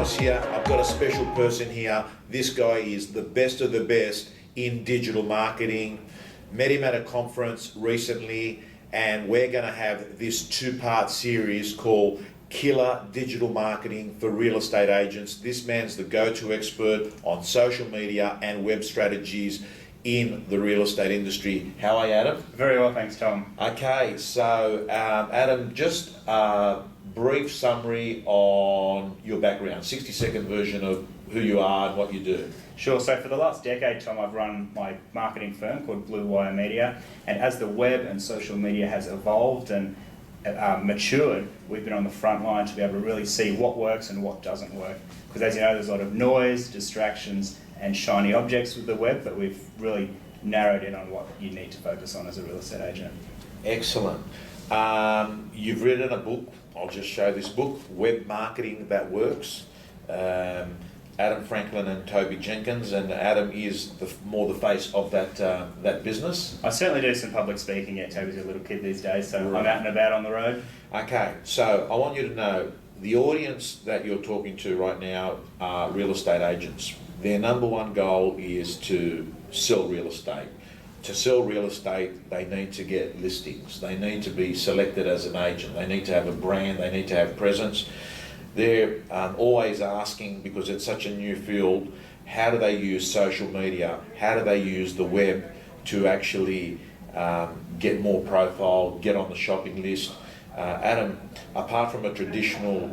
Panos here. I've got a special person here. This guy is the best of the best in digital marketing. Met him at a conference recently, and we're going to have this two-part series called Killer Digital Marketing for Real Estate Agents. This man's the go-to expert on social media and web strategies in the real estate industry. How are you, Adam? Very well, thanks, Tom. Okay, so Adam, just a brief summary on your background, 60-second version of who you are and what you do. Sure, so for the last decade, Tom, I've run my marketing firm called Blue Wire Media, and as the web and social media has evolved and matured, we've been on the front line to be able to really see what works and what doesn't work. Because as you know, there's a lot of noise, distractions, and shiny objects with the web, but we've really narrowed in on what you need to focus on as a real estate agent. Excellent. You've written a book. I'll just show this book, Web Marketing That Works. Adam Franklin and Toby Jenkins, and Adam is more the face of that business. I certainly do some public speaking, yet Toby's a little kid these days, so right. I'm out and about on the road. Okay, so I want you to know, the audience that you're talking to right now are real estate agents. Their number one goal is to sell real estate. To sell real estate, they need to get listings. They need to be selected as an agent. They need to have a brand. They need to have presence. They're always asking, because it's such a new field, how do they use social media? How do they use the web to actually get more profile, get on the shopping list? Adam, apart from a traditional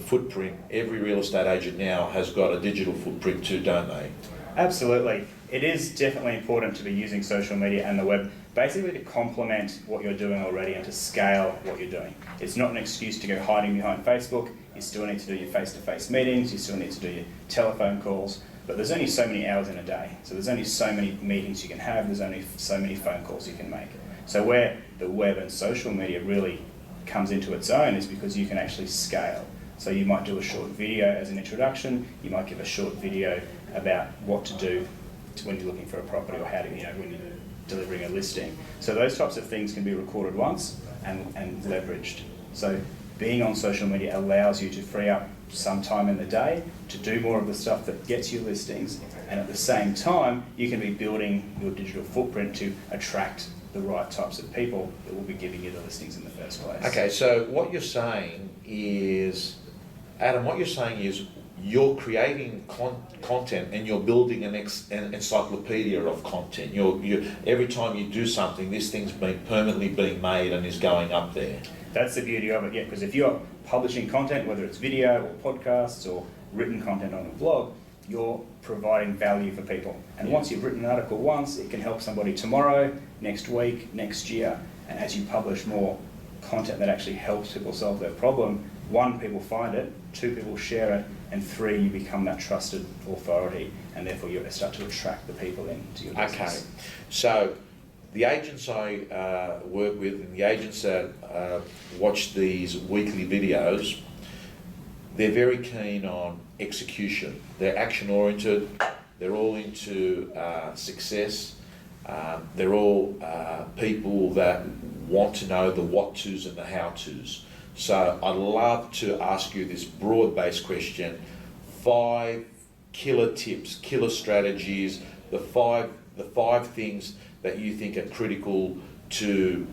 footprint, every real estate agent now has got a digital footprint too, don't they? Absolutely. It is definitely important to be using social media and the web basically to complement what you're doing already and to scale what you're doing. It's not an excuse to go hiding behind Facebook. You still need to do your face-to-face meetings, you still need to do your telephone calls, but there's only so many hours in a day. So there's only so many meetings you can have, there's only so many phone calls you can make. So where the web and social media really comes into its own is because you can actually scale. So you might do a short video as an introduction, you might give a short video about what to do when you're looking for a property, or how to, when you're delivering a listing. So those types of things can be recorded once and leveraged. So being on social media allows you to free up some time in the day to do more of the stuff that gets you listings, and at the same time you can be building your digital footprint to attract the right types of people that will be giving you the listings in the first place. Okay, so what you're saying is, Adam, you're creating content and you're building an encyclopedia of content. Every time you do something, this thing's permanently being made and is going up there. That's the beauty of it, yeah, because if you're publishing content, whether it's video or podcasts or written content on a blog, you're providing value for people. And once you've written an article once, it can help somebody tomorrow, next week, next year. And as you publish more content that actually helps people solve their problem, 1, people find it, 2, people share it, and 3, you become that trusted authority, and therefore you start to attract the people into your business. Okay, so the agents I work with and the agents that watch these weekly videos, they're very keen on execution. They're action-oriented, they're all into success, they're all people that want to know the what-tos and the how-tos. So I'd love to ask you this broad-based question: 5 killer tips, killer strategies, the five things that you think are critical to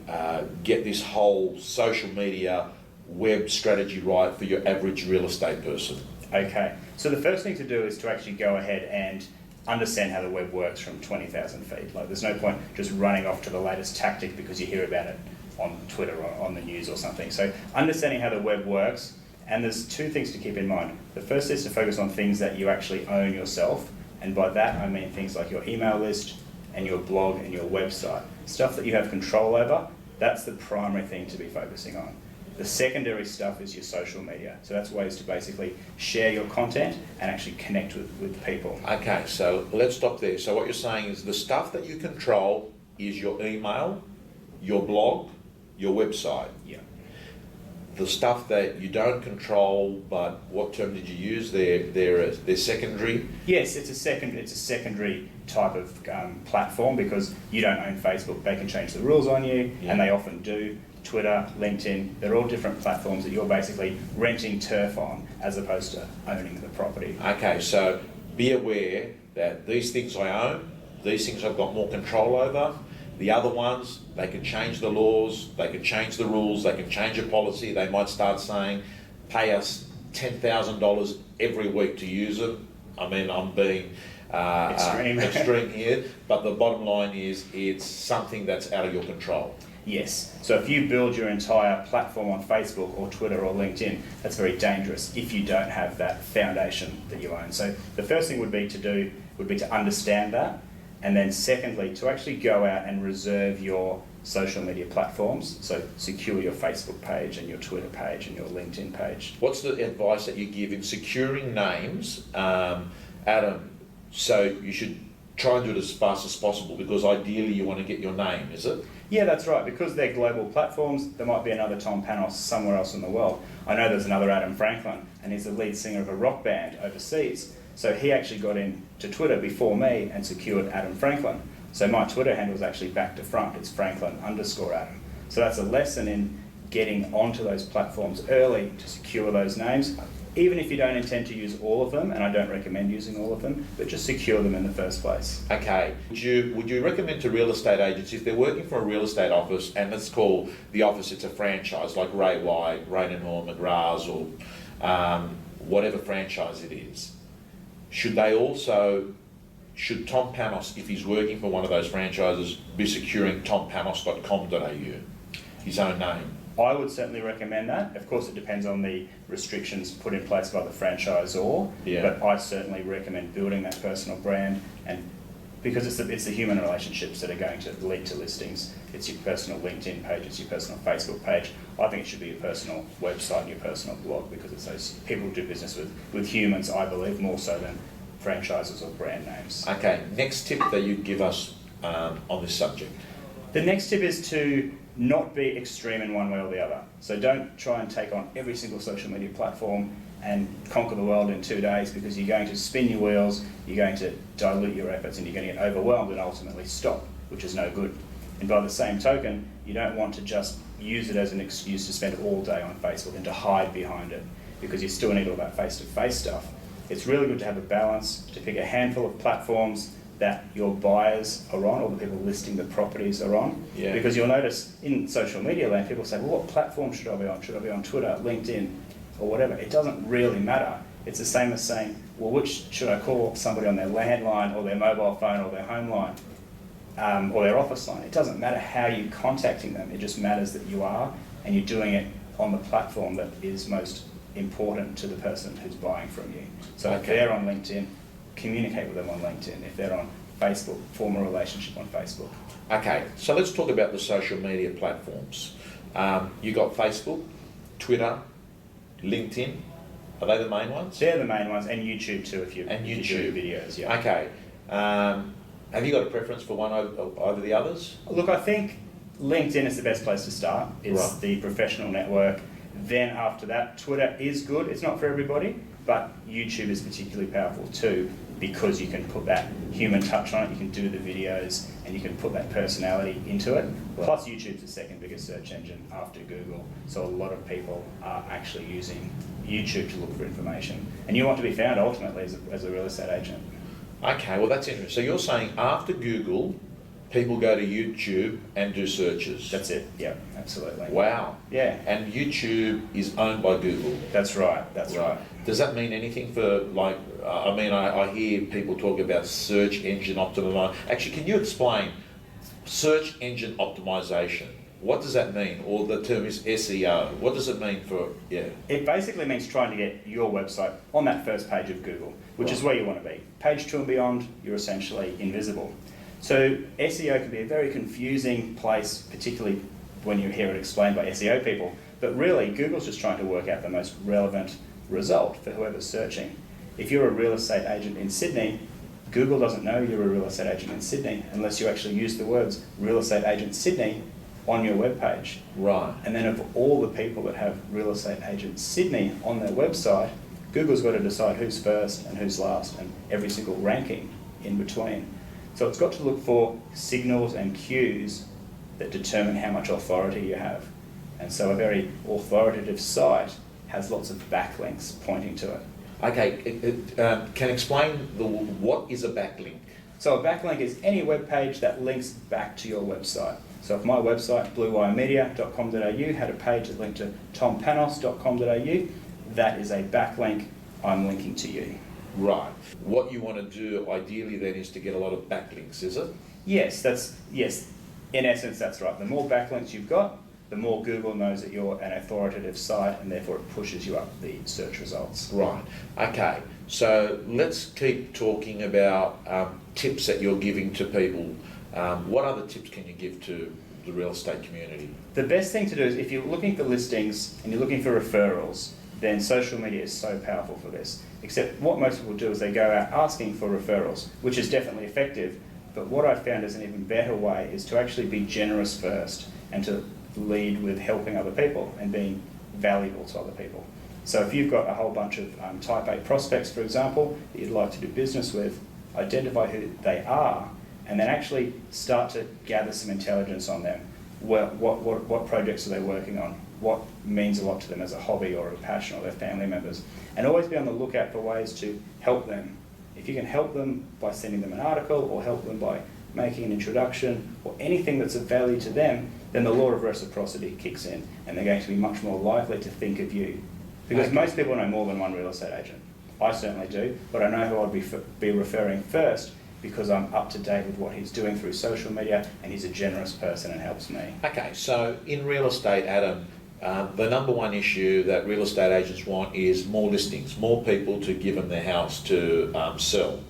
get this whole social media web strategy right for your average real estate person. Okay, so the first thing to do is to actually go ahead and understand how the web works from 20,000 feet. Like, there's no point just running off to the latest tactic because you hear about it on Twitter or on the news or something. So understanding how the web works, and there's 2 things to keep in mind. The first is to focus on things that you actually own yourself, and by that I mean things like your email list and your blog and your website. Stuff that you have control over, that's the primary thing to be focusing on. The secondary stuff is your social media. So that's ways to basically share your content and actually connect with people. Okay, so let's stop there. So what you're saying is the stuff that you control is your email, your blog, your website. Yeah. the stuff that you don't control, but what term did you use? They're secondary. Yes, it's a secondary type of platform because you don't own Facebook. They can change the rules on you, Yeah. and they often do. Twitter, LinkedIn, they're all different platforms that you're basically renting turf on as opposed to owning the property. Okay, so be aware that these things I own, these things I've got more control over. The other ones, they can change the laws, they can change the rules, they can change a policy. They might start saying, pay us $10,000 every week to use them. I mean, I'm being extreme here, but the bottom line is it's something that's out of your control. Yes. So if you build your entire platform on Facebook or Twitter or LinkedIn, that's very dangerous if you don't have that foundation that you own. So the first thing would be to understand that, and then secondly, to actually go out and reserve your social media platforms. So secure your Facebook page and your Twitter page and your LinkedIn page. What's the advice that you give in securing names, Adam? So you should try and do it as fast as possible because ideally you want to get your name, is it? Yeah, that's right. Because they're global platforms, there might be another Tom Panos somewhere else in the world. I know there's another Adam Franklin, and he's the lead singer of a rock band overseas. So he actually got into Twitter before me and secured Adam Franklin. So my Twitter handle is actually back to front. It's Franklin_Adam. So that's a lesson in getting onto those platforms early to secure those names. Even if you don't intend to use all of them, and I don't recommend using all of them, but just secure them in the first place. Okay. Would you recommend to real estate agents, if they're working for a real estate office, and let's call the office, it's a franchise, like Ray White, Rain and Hall, McGrath's, or whatever franchise it is, should Tom Panos, if he's working for one of those franchises, be securing tompanos.com.au, his own name? I would certainly recommend that. Of course, it depends on the restrictions put in place by the franchisor, but I certainly recommend building that personal brand, and because it's the human relationships that are going to lead to listings. It's your personal LinkedIn page, it's your personal Facebook page. I think it should be your personal website and your personal blog because it's those people who do business with humans, I believe, more so than franchises or brand names. Okay, next tip that you give us on this subject. The next tip is to not be extreme in one way or the other. So don't try and take on every single social media platform and conquer the world in 2 days because you're going to spin your wheels, you're going to dilute your efforts, and you're going to get overwhelmed and ultimately stop, which is no good. And by the same token, you don't want to just use it as an excuse to spend all day on Facebook and to hide behind it because you still need all that face-to-face stuff. It's really good to have a balance, to pick a handful of platforms that your buyers are on, or the people listing the properties are on. Yeah. Because you'll notice in social media land, people say, well, what platform should I be on? Should I be on Twitter, LinkedIn, or whatever? It doesn't really matter. It's the same as saying, well, which should I call somebody on their landline or their mobile phone or their home line or their office line? It doesn't matter how you're contacting them. It just matters that you are, and you're doing it on the platform that is most important to the person who's buying from you. So if they're on LinkedIn, communicate with them on LinkedIn. If they're on Facebook, form a relationship on Facebook. Okay, so let's talk about the social media platforms. You got Facebook, Twitter, LinkedIn. Are they the main ones? They're the main ones, and YouTube too if you're and YouTube. doing videos. Yeah. Okay. Have you got a preference for one over the others? Look, I think LinkedIn is the best place to start. It's Right. the professional network. Then after that, Twitter is good. It's not for everybody, but YouTube is particularly powerful too because you can put that human touch on it. You can do the videos and you can put that personality into it. Right. Plus, YouTube's the second biggest search engine after Google. So a lot of people are actually using YouTube to look for information. And you want to be found ultimately as a real estate agent. Okay, well that's interesting. So you're saying after Google, people go to YouTube and do searches? That's it. Yeah, absolutely. Wow. Yeah. And YouTube is owned by Google? That's right. That's right. Does that mean anything for, like, I hear people talk about search engine optimization. Actually, can you explain search engine optimization? What does that mean? Or the term is SEO. What does it mean for, It basically means trying to get your website on that first page of Google, which is where you want to be. Page 2 and beyond, you're essentially invisible. So SEO can be a very confusing place, particularly when you hear it explained by SEO people. But really, Google's just trying to work out the most relevant result for whoever's searching. If you're a real estate agent in Sydney, Google doesn't know you're a real estate agent in Sydney unless you actually use the words real estate agent Sydney on your webpage. Right. And then of all the people that have Real Estate Agent Sydney on their website, Google's got to decide who's first and who's last, and every single ranking in between. So it's got to look for signals and cues that determine how much authority you have. And so a very authoritative site has lots of backlinks pointing to it. Okay, can explain what is a backlink? So a backlink is any web page that links back to your website. So if my website, bluewiremedia.com.au, had a page that linked to tompanos.com.au, that is a backlink. I'm linking to you. Right. What you want to do ideally then is to get a lot of backlinks, is it? Yes, in essence, that's right. The more backlinks you've got, the more Google knows that you're an authoritative site, and therefore it pushes you up the search results. Right. Okay. So let's keep talking about tips that you're giving to people. What other tips can you give to the real estate community? The best thing to do is, if you're looking for listings and you're looking for referrals, then social media is so powerful for this. Except what most people do is they go out asking for referrals, which is definitely effective. But what I've found is an even better way is to actually be generous first and to lead with helping other people and being valuable to other people. So if you've got a whole bunch of type A prospects, for example, that you'd like to do business with, identify who they are, and then actually start to gather some intelligence on them. What projects are they working on? What means a lot to them as a hobby or a passion, or their family members? And always be on the lookout for ways to help them. If you can help them by sending them an article, or help them by making an introduction, or anything that's of value to them, then the law of reciprocity kicks in, and they're going to be much more likely to think of you. Because most people know more than one real estate agent. I certainly do, but I know who I'd be referring first, because I'm up to date with what he's doing through social media, and he's a generous person and helps me. Okay, so in real estate, Adam, the number one issue that real estate agents want is more listings, more people to give them their house to sell.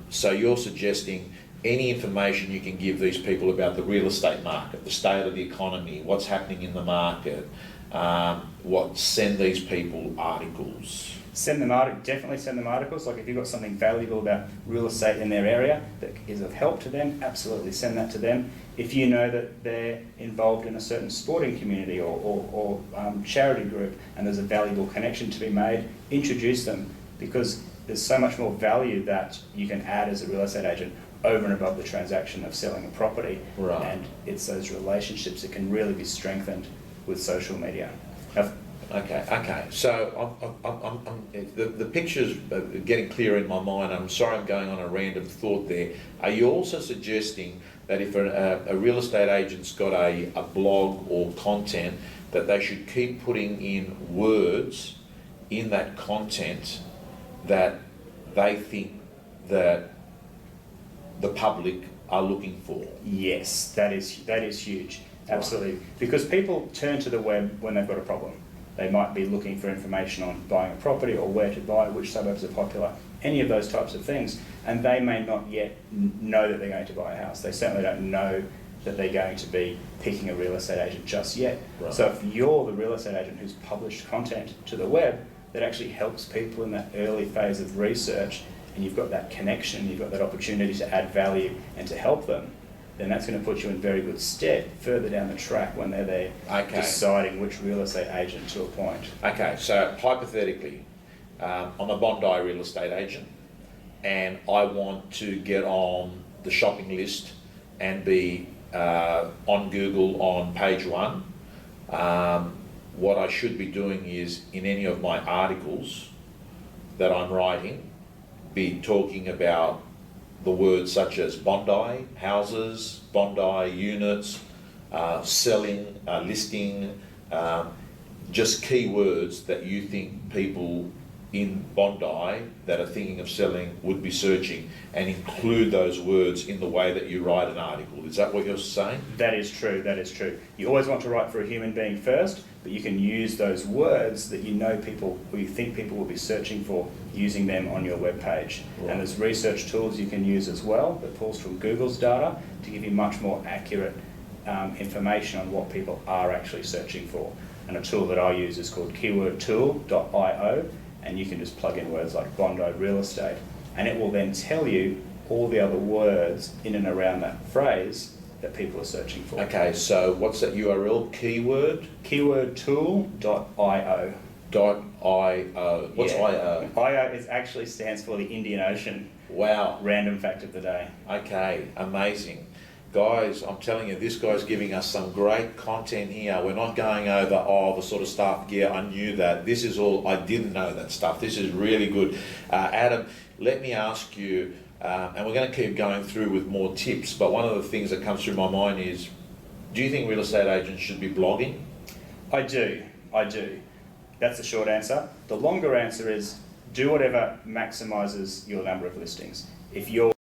So you're suggesting any information you can give these people about the real estate market, the state of the economy, what's happening in the market, send these people articles. Definitely send them articles. Like if you've got something valuable about real estate in their area that is of help to them, absolutely send that to them. If you know that they're involved in a certain sporting community or charity group, and there's a valuable connection to be made, introduce them, because there's so much more value that you can add as a real estate agent over and above the transaction of selling a property. Right. And it's those relationships that can really be strengthened with social media. Now, Okay. So the picture's getting clear in my mind. I'm sorry I'm going on a random thought there. Are you also suggesting that if a real estate agent's got a blog or content, that they should keep putting in words in that content that they think that the public are looking for? yes, that is huge. Absolutely. Because people turn to the web when they've got a problem. They might be looking for information on buying a property, or where to buy, which suburbs are popular, any of those types of things, and they may not yet know that they're going to buy a house. They certainly don't know that they're going to be picking a real estate agent just yet. Right. So if you're the real estate agent who's published content to the web that actually helps people in that early phase of research, and you've got that connection, you've got that opportunity to add value and to help them, then that's going to put you in very good stead further down the track when they're there deciding which real estate agent to appoint. Okay, so hypothetically, I'm a Bondi real estate agent, and I want to get on the shopping list and be on Google on page 1. What I should be doing is, in any of my articles that I'm writing, be talking about the words such as Bondi houses, Bondi units, selling, listing, just keywords that you think people in Bondi that are thinking of selling would be searching, and include those words in the way that you write an article. Is that what you're saying? That is true. You always want to write for a human being first, but you can use those words that you know people, or you think people will be searching for, using them on your web page. Right. And there's research tools you can use as well that pulls from Google's data to give you much more accurate information on what people are actually searching for. And a tool that I use is called keywordtool.io, and you can just plug in words like Bondi real estate, and it will then tell you all the other words in and around that phrase that people are searching for. Okay, so what's that URL? Keyword? Keywordtool.io. .io. What's IO? IO actually stands for the Indian Ocean. Wow. Random fact of the day. Okay, amazing. Guys, I'm telling you, this guy's giving us some great content here. We're not going over, the sort of stuff, yeah, I knew that. This is all, I didn't know that stuff. This is really good. Adam, let me ask you, and we're going to keep going through with more tips, but one of the things that comes through my mind is, do you think real estate agents should be blogging? I do. That's the short answer. The longer answer is, do whatever maximises your number of listings. If your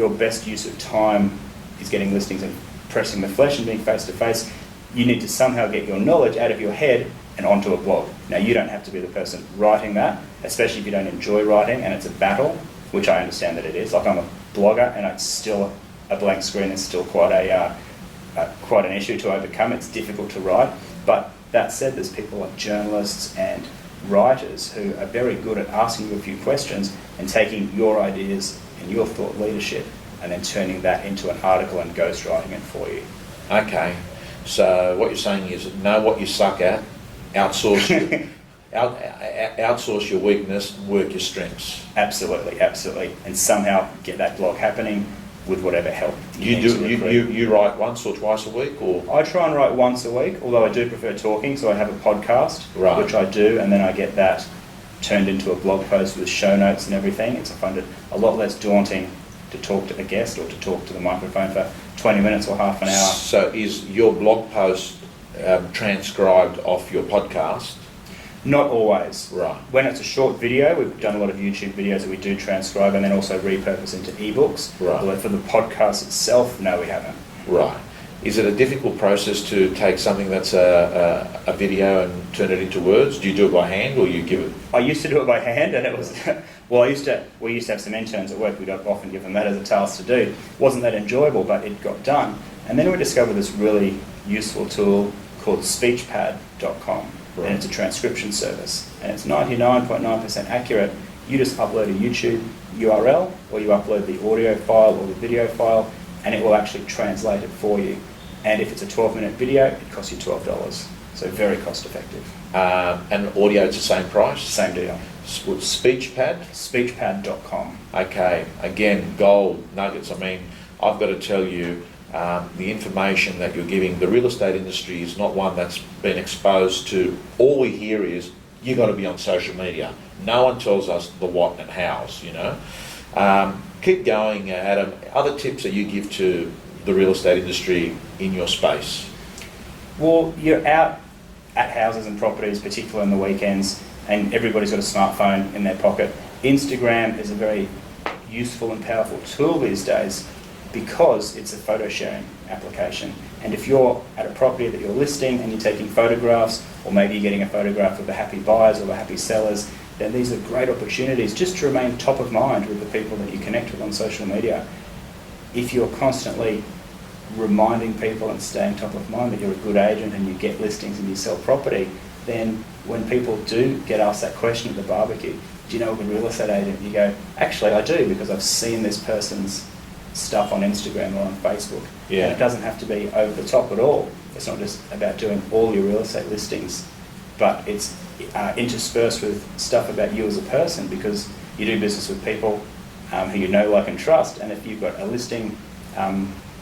best use of time is getting listings and pressing the flesh and being face to face, you need to somehow get your knowledge out of your head and onto a blog. Now, you don't have to be the person writing that, especially if you don't enjoy writing and it's a battle, which I understand that it is. Like, I'm a blogger and it's still a blank screen. It's still quite an issue to overcome. It's difficult to write. But that said, there's people like journalists and writers who are very good at asking you a few questions and taking your ideas and your thought leadership and then turning that into an article and ghostwriting it for you. Okay, so what you're saying is know what you suck at, outsource outsource your weakness, work your strengths. Absolutely, and somehow get that blog happening with whatever help you write once or twice a week, or? I try and write once a week, although I do prefer talking, so I have a podcast, right, which I do, and then I get that turned into a blog post with show notes and everything. It's a lot less daunting to talk to a guest or to talk to the microphone for 20 minutes or half an hour. So is your blog post transcribed off your podcast? Not always. Right. When it's a short video, we've done a lot of YouTube videos that we do transcribe and then also repurpose into ebooks. Right. Although for the podcast itself, no, we haven't. Right. Is it a difficult process to take something that's a video and turn it into words? Do you do it by hand or you give it? I used to do it by hand, and it was well. We used to have some interns at work. We'd often give them that as a task to do. It wasn't that enjoyable, but it got done. And then we discovered this really useful tool called speechpad.com. Right. And it's a transcription service, and it's 99.9% accurate. You just upload a YouTube URL, or you upload the audio file or the video file, and it will actually translate it for you. And if it's a 12-minute video, it costs you $12. So very cost effective. And audio, it's the same price? Same deal. Speechpad? Speechpad.com. Okay, again, gold nuggets. I mean, I've got to tell you, the information that you're giving, the real estate industry is not one that's been exposed to. All we hear is, you got to be on social media. No one tells us the what and hows, you know. Keep going, Adam. Other tips that you give to the real estate industry in your space? Well, you're out at houses and properties, particularly on the weekends, and everybody's got a smartphone in their pocket. Instagram is a very useful and powerful tool these days because it's a photo sharing application. And if you're at a property that you're listing and you're taking photographs, or maybe you're getting a photograph of the happy buyers or the happy sellers, then these are great opportunities just to remain top of mind with the people that you connect with on social media. If you're constantly reminding people and staying top of mind that you're a good agent and you get listings and you sell property, then when people do get asked that question at the barbecue, do you know a good real estate agent? You go, actually I do, because I've seen this person's stuff on Instagram or on Facebook. Yeah. And it doesn't have to be over the top at all. It's not just about doing all your real estate listings, but it's interspersed with stuff about you as a person, because you do business with people who you know, like and trust, and if you've got a listing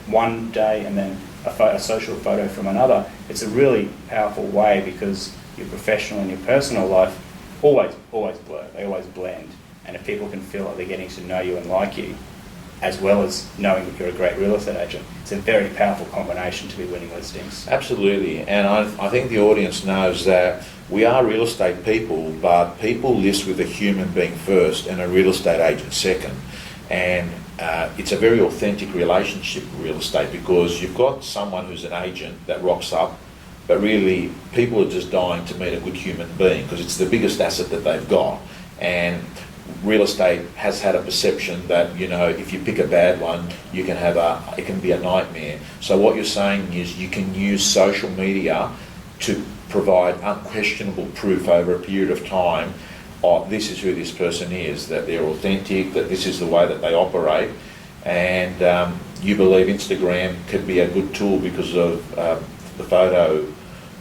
one day and then a social photo from another, it's a really powerful way, because your professional and your personal life always blur, they always blend, and if people can feel like they're getting to know you and like you, as well as knowing that you're a great real estate agent, it's a very powerful combination to be winning listings. Absolutely, and I think the audience knows that we are real estate people, but people list with a human being first and a real estate agent second. And it's a very authentic relationship with real estate, because you've got someone who's an agent that rocks up, but really people are just dying to meet a good human being, because it's the biggest asset that they've got. And real estate has had a perception that, you know, if you pick a bad one, it can be a nightmare. So what you're saying is you can use social media to provide unquestionable proof over a period of time. Oh, this is who this person is, that they're authentic, that this is the way that they operate, and you believe Instagram could be a good tool because of the photo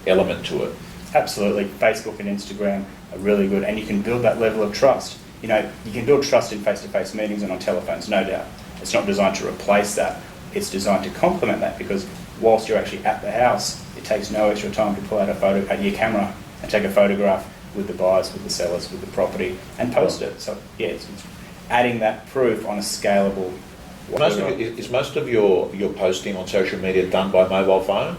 element to it. Absolutely. Facebook and Instagram are really good, and you can build that level of trust. You know, you can build trust in face-to-face meetings and on telephones, no doubt. It's not designed to replace that. It's designed to complement that, because whilst you're actually at the house, it takes no extra time to pull out your camera and take a photograph with the buyers, with the sellers, with the property, and post it. So yeah, it's adding that proof on a scalable way. Is most of your posting on social media done by mobile phone?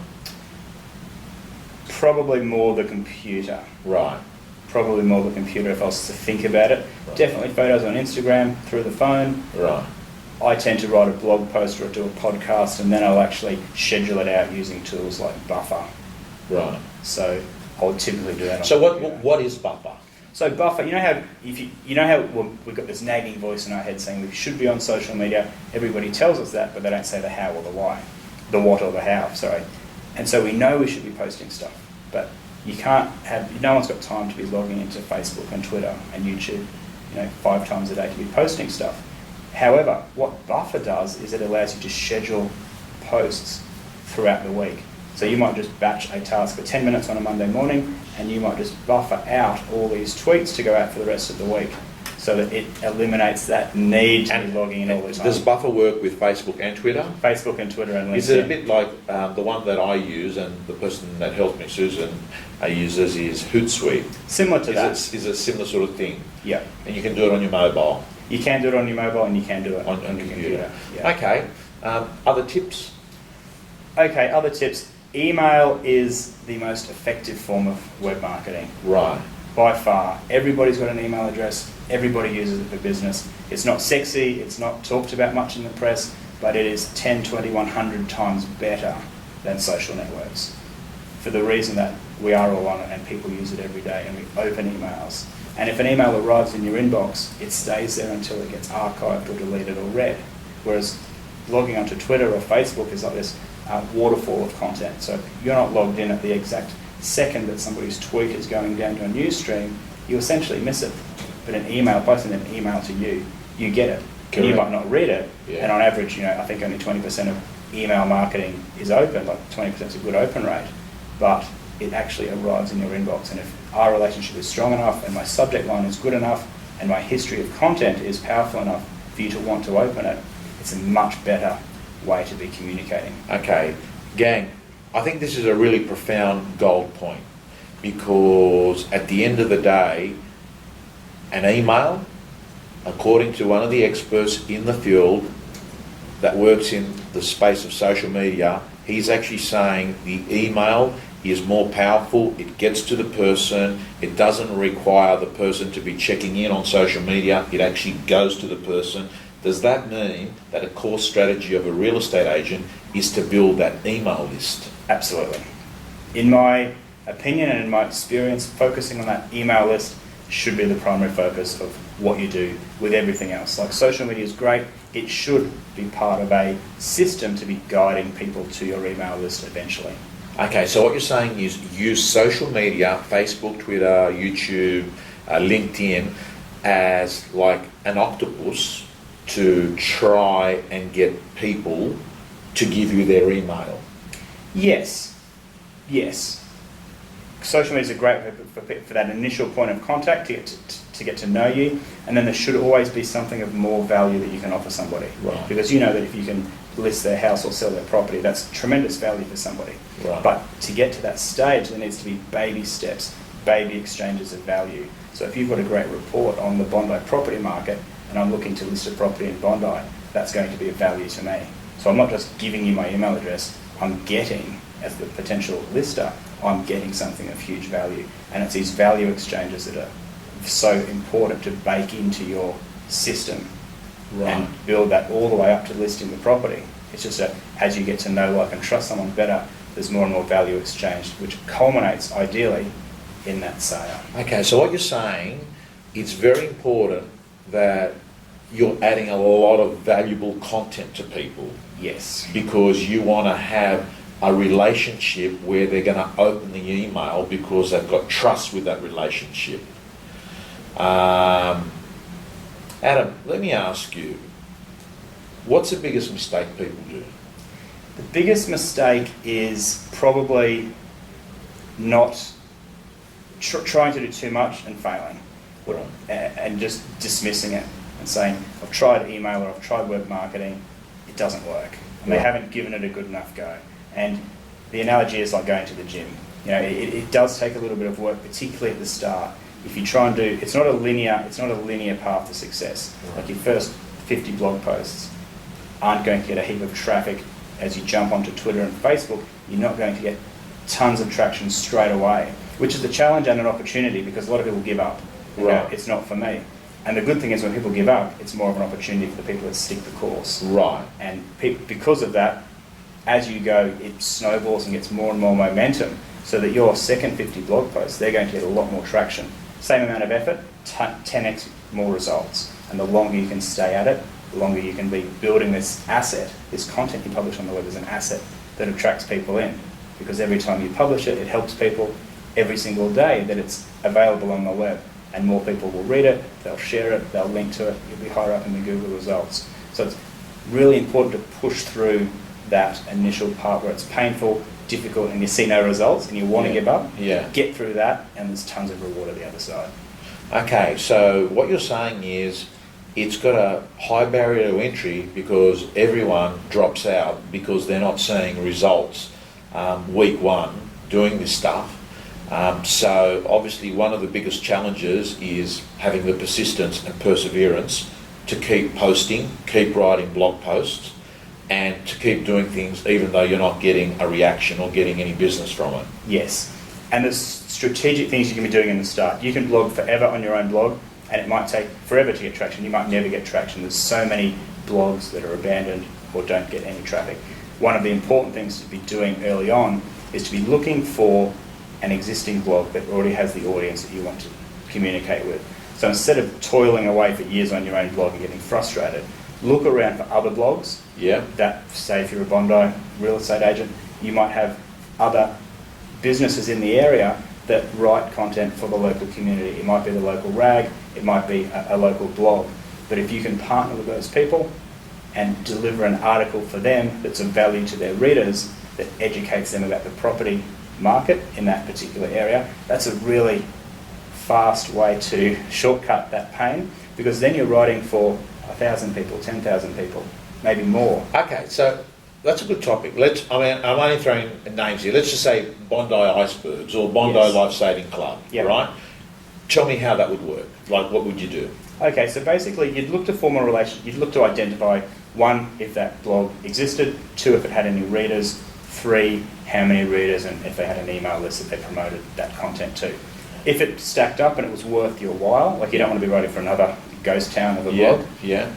Probably more the computer. Right. Probably more the computer if I was to think about it. Right. Definitely photos on Instagram, through the phone. Right. I tend to write a blog post or do a podcast, and then I'll actually schedule it out using tools like Buffer. Right. So I would typically do that on So the computer. what is Buffer? So Buffer, you know how we've got this nagging voice in our head saying we should be on social media. Everybody tells us that, but they don't say the how or the why, the what or the how. Sorry, and so we know we should be posting stuff, but you can't have. No one's got time to be logging into Facebook and Twitter and YouTube, 5 times a day to be posting stuff. However, what Buffer does is it allows you to schedule posts throughout the week. So you might just batch a task for 10 minutes on a Monday morning, and you might just buffer out all these tweets to go out for the rest of the week, so that it eliminates that need to be logging in all the time. Does Buffer work with Facebook and Twitter? Facebook and Twitter and LinkedIn. Is it a bit like the one that I use, and the person that helps me, Susan, uses is Hootsuite? Similar to that. Is it a similar sort of thing? Yeah. And you can do it on your mobile? You can do it on your mobile, and you can do it on your computer. Yeah. Okay. Other tips? Okay, other tips. Email is the most effective form of web marketing. Right. By far. Everybody's got an email address. Everybody uses it for business. It's not sexy. It's not talked about much in the press, but it is 10, 20, 100 times better than social networks, for the reason that we are all on it and people use it every day, and we open emails. And if an email arrives in your inbox, it stays there until it gets archived or deleted or read. Whereas logging onto Twitter or Facebook is like this waterfall of content. So if you're not logged in at the exact second that somebody's tweet is going down your news stream, you essentially miss it. But an email, posting an email to you, you get it. And you might not read it. Yeah. And on average, I think only 20% of email marketing is open, like 20% is a good open rate. But it actually arrives in your inbox. And if our relationship is strong enough, and my subject line is good enough, and my history of content is powerful enough for you to want to open it, it's a much better way to be communicating. Okay, gang, I think this is a really profound gold point, because at the end of the day, an email, according to one of the experts in the field that works in the space of social media, he's actually saying the email is more powerful, it gets to the person, it doesn't require the person to be checking in on social media, it actually goes to the person. Does that mean that a core strategy of a real estate agent is to build that email list? Absolutely. In my opinion and in my experience, focusing on that email list should be the primary focus of what you do with everything else. Like, social media is great, it should be part of a system to be guiding people to your email list eventually. Okay, so what you're saying is use social media, Facebook, Twitter, YouTube, LinkedIn, as like an octopus to try and get people to give you their email. Yes. Social media is great for that initial point of contact, to get to know you, and then there should always be something of more value that you can offer somebody. Right. Because you know that if you can list their house or sell their property, that's tremendous value for somebody. Right. But to get to that stage, there needs to be baby steps, baby exchanges of value. So if you've got a great report on the Bondi property market, and I'm looking to list a property in Bondi, that's going to be of value to me. So I'm not just giving you my email address, I'm getting, as the potential lister, I'm getting something of huge value. And it's these value exchanges that are so important to bake into your system. Right. And build that all the way up to listing the property. It's just that as you get to know, like, and trust someone better, there's more and more value exchanged, which culminates ideally in that sale. Okay, so what you're saying, it's very important that you're adding a lot of valuable content to people. Yes. Because you want to have a relationship where they're going to open the email because they've got trust with that relationship. Adam, let me ask you, What's the biggest mistake people do? The biggest mistake is probably not trying to do too much and failing, and just dismissing it and saying, I've tried email or I've tried web marketing, it doesn't work. And they haven't given it a good enough go. And the analogy is like going to the gym. You know, it does take a little bit of work, particularly at the start. If you try and do, it's not a linear path to success. Like your first 50 blog posts aren't going to get a heap of traffic as you jump onto Twitter and Facebook. You're not going to get tons of traction straight away, which is a challenge and an opportunity because a lot of people give up. You know, it's not for me. And the good thing is when people give up, it's more of an opportunity for the people that stick the course. Right. And because of that, as you go, it snowballs and gets more and more momentum so that your second 50 blog posts, they're going to get a lot more traction. Same amount of effort, 10x more results. And the longer you can stay at it, the longer you can be building this asset, this content you publish on the web is an asset that attracts people in. Because every time you publish it, it helps people every single day that it's available on the web. And more people will read it, they'll share it, they'll link to it, you'll be higher up in the Google results. So it's really important to push through that initial part where it's painful, difficult, and you see no results and you want to give up. Get through that and there's tons of reward at the other side. Okay, so what you're saying is it's got a high barrier to entry because everyone drops out because they're not seeing results week one doing this stuff. So obviously one of the biggest challenges is having the persistence and perseverance to keep posting, keep writing blog posts, and to keep doing things even though you're not getting a reaction or getting any business from it. Yes, and there's strategic things you can be doing in the start. You can blog forever on your own blog and it might take forever to get traction. You might never get traction. There's so many blogs that are abandoned or don't get any traffic. One of the important things to be doing early on is to be looking for an existing blog that already has the audience that you want to communicate with. So instead of toiling away for years on your own blog and getting frustrated, look around for other blogs that, say if you're a Bondi real estate agent, you might have other businesses in the area that write content for the local community. It might be the local rag, it might be a local blog. But if you can partner with those people and deliver an article for them that's of value to their readers, that educates them about the property market in that particular area, that's a really fast way to shortcut that pain, because then you're writing for 1,000 people, 10,000 people, maybe more. Okay, so that's a good topic. I'm only throwing names here. Let's just say Bondi Icebergs or Bondi Life Saving Club, right? Tell me how that would work. Like, what would you do? Okay, so basically you'd look to form a relation, you'd look to identify, one, if that blog existed, two, if it had any readers, three, how many readers, and if they had an email list that they promoted that content to. If it stacked up and it was worth your while, like you don't want to be writing for another ghost town of a blog,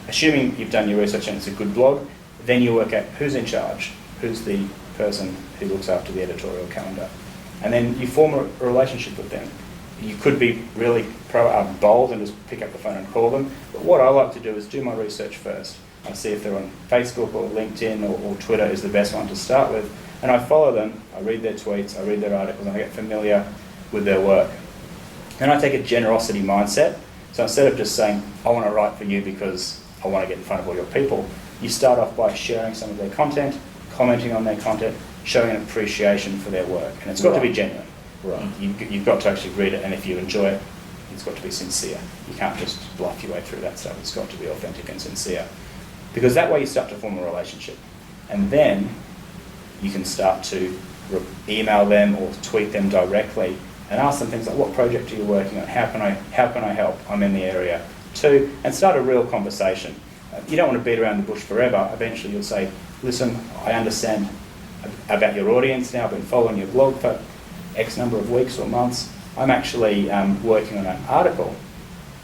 assuming you've done your research and it's a good blog, then you work out who's in charge, who's the person who looks after the editorial calendar, and then you form a relationship with them. You could be really bold and just pick up the phone and call them, but what I like to do is do my research first. I see if they're on Facebook or LinkedIn or Twitter is the best one to start with, and I follow them, I read their tweets, I read their articles, and I get familiar with their work. Then I take a generosity mindset, so instead of just saying, I want to write for you because I want to get in front of all your people, you start off by sharing some of their content, commenting on their content, showing an appreciation for their work, and it's got to be genuine. Right. You've got to actually read it, and if you enjoy it, it's got to be sincere. You can't just bluff your way through that stuff. It's got to be authentic and sincere. Because that way you start to form a relationship. And then you can start to email them or tweet them directly and ask them things like, what project are you working on? How can I help? I'm in the area too. And start a real conversation. You don't want to beat around the bush forever. Eventually you'll say, listen, I understand about your audience now. I've been following your blog for X number of weeks or months. I'm actually working on an article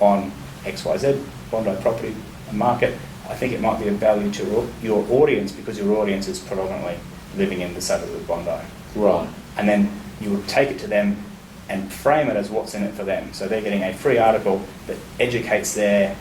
on XYZ, Bondi property market. I think it might be of value to your audience because your audience is predominantly living in the suburbs of Bondi. Right. And then you would take it to them and frame it as what's in it for them. So they're getting a free article that educates their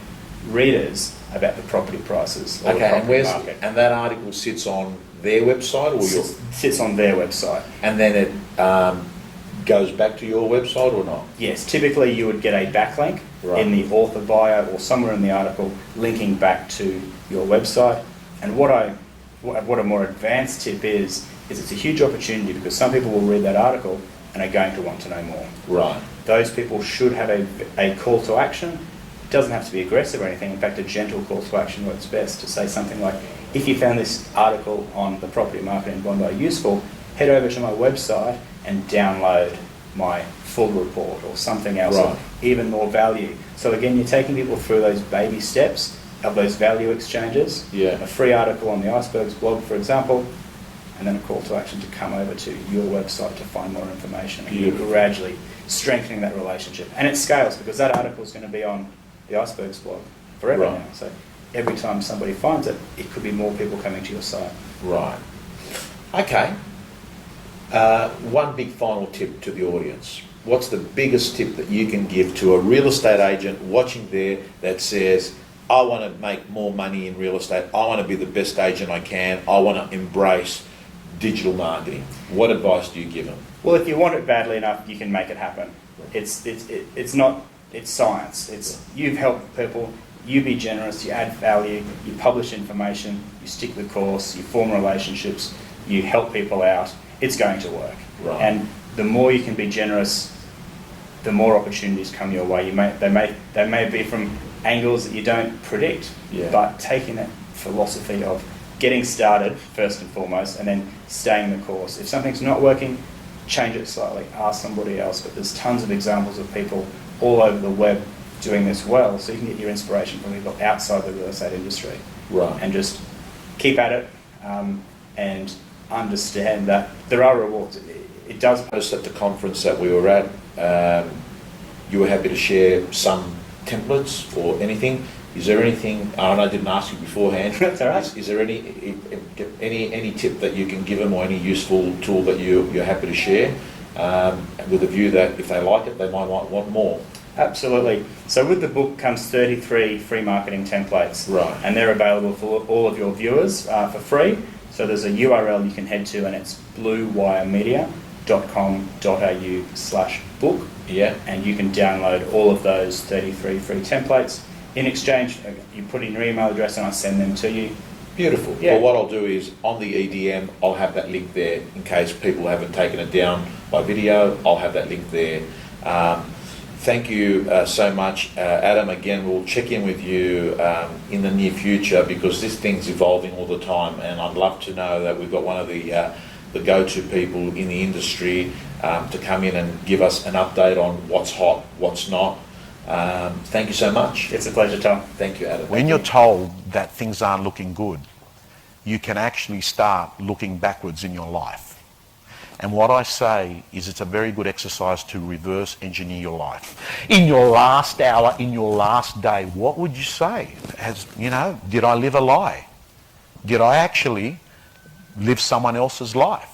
readers about the property prices or the property market. And that article sits on their website or your? Sits on their website. And then it goes back to your website or not? Yes, typically you would get a backlink in the author bio or somewhere in the article linking back to your website. And what a more advanced tip is it's a huge opportunity because some people will read that article and are going to want to know more. Right. Those people should have a call to action. It doesn't have to be aggressive or anything. In fact, a gentle call to action works best, to say something like, if you found this article on the property market in Bondi useful, head over to my website and download my full report or something else of even more value. So again, you're taking people through those baby steps of those value exchanges. Yeah. A free article on the Icebergs blog, for example, and then a call to action to come over to your website to find more information. And you're gradually strengthening that relationship. And it scales because that article is going to be on the Icebergs blog forever now. So every time somebody finds it, it could be more people coming to your site. Right. Okay. One big final tip to the audience. What's the biggest tip that you can give to a real estate agent watching there that says, I want to make more money in real estate, I want to be the best agent I can, I want to embrace digital marketing? What advice do you give them? Well, if you want it badly enough, you can make it happen. It's science. You've helped people, you be generous, you add value, you publish information, you stick the course, you form relationships, you help people out. It's going to work. Right. And the more you can be generous, the more opportunities come your way. They may be from angles that you don't predict, but taking that philosophy of getting started first and foremost, and then staying the course. If something's not working, change it slightly, ask somebody else. But there's tons of examples of people all over the web doing this well, so you can get your inspiration from people outside the real estate industry. Right. And just keep at it and understand that there are rewards. It does. At the conference that we were at, you were happy to share some templates or anything. Is there anything, and I didn't ask you beforehand, That's all right. Is there any tip that you can give them or any useful tool that you're happy to share with a view that if they like it, they might want more? Absolutely. So with the book comes 33 free marketing templates. Right. And they're available for all of your viewers for free. So there's a URL you can head to, and it's bluewiremedia.com.au/book. Yeah. And you can download all of those 33 free templates. In exchange, you put in your email address and I send them to you. Beautiful. Yeah. Well, what I'll do is on the EDM, I'll have that link there in case people haven't taken it down by video. I'll have that link there. Thank you so much, Adam. Again, we'll check in with you in the near future because this thing's evolving all the time, and I'd love to know that we've got one of the go-to people in the industry to come in and give us an update on what's hot, what's not. Thank you so much. It's a pleasure, Tom. Thank you, Adam. When you're told that things aren't looking good, you can actually start looking backwards in your life. And what I say is it's a very good exercise to reverse engineer your life. In your last hour, in your last day, what would you say? Did I live a lie? Did I actually live someone else's life?